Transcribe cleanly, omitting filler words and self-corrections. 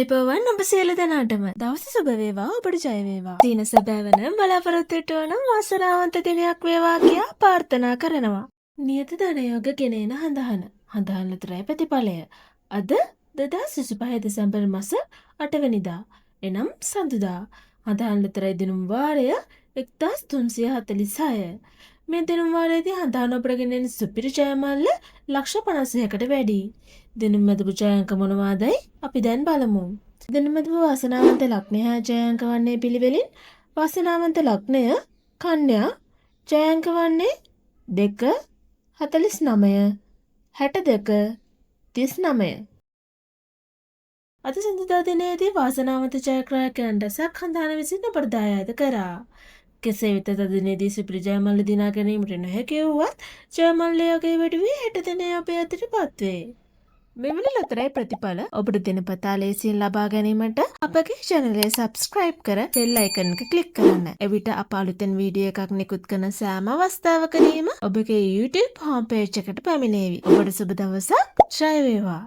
අයිබෝවන් ඔබ සියලු දෙනාටම දවස සුබ වේවා ඔබට ජය වේවා. දින සැබෑවන බලාපොරොත්තු වන වාසනාවන්ත දිනයක් වේවා කියා ප්‍රාර්ථනා කරනවා. නියත ධනයෝග ගෙනෙන හඳහන් ලතරයි ප්‍රතිඵලය. අද 2025 දෙසැම්බර් මාස 8 වෙනිදා එනම් සඳුදා. හඳහන් ලතරයි දිනුම් වාරය 1346. මේ දිනුම් වාරයේදී හඳහන් ඔබට ගෙනෙන සුපිරි ජයමල්ල ලක්ෂ 56කට වැඩි. දිනුම් මැදපු ජයාංක මොනවාදයි අපි දැන් බලමු. දිනුම් මැදපු වාසනාවන්ත ලග්නය හා ජයාංක වන්නේ පිළිවෙලින් වාසනාවන්ත ලග්නය කන්‍යා ජයාංක වන්නේ 2 49 62 39. අද සඳුදා දිනයේදී වාසනාවන්ත ජයග්‍රාහකයන් රැසක් හඳහන් විසින් අපට දායාද කරා. කෙසේ වෙතත් අද දිනේදී සුපිරි ජයමල්ල දිනා ගැනීමට නොහැකි වුවත් ජයමල්ල යෝගය වැඩි වී හෙට දිනේ අපේ අතට පත්වේ. මෙවැනි ලතරයි ප්‍රතිඵල ඔබට දිනපතා ලේසියෙන් ලබා ගැනීමට අපගේ channel එක subscribe කර bell icon එක click කරන්න. එවිට අප අලුතෙන් වීඩියෝ එකක් නිකුත් කරන සෑම අවස්ථාවකදීම ඔබගේ YouTube home page එකට පැමිණේවි. ඔබට සුබ දවසක්. ජය වේවා.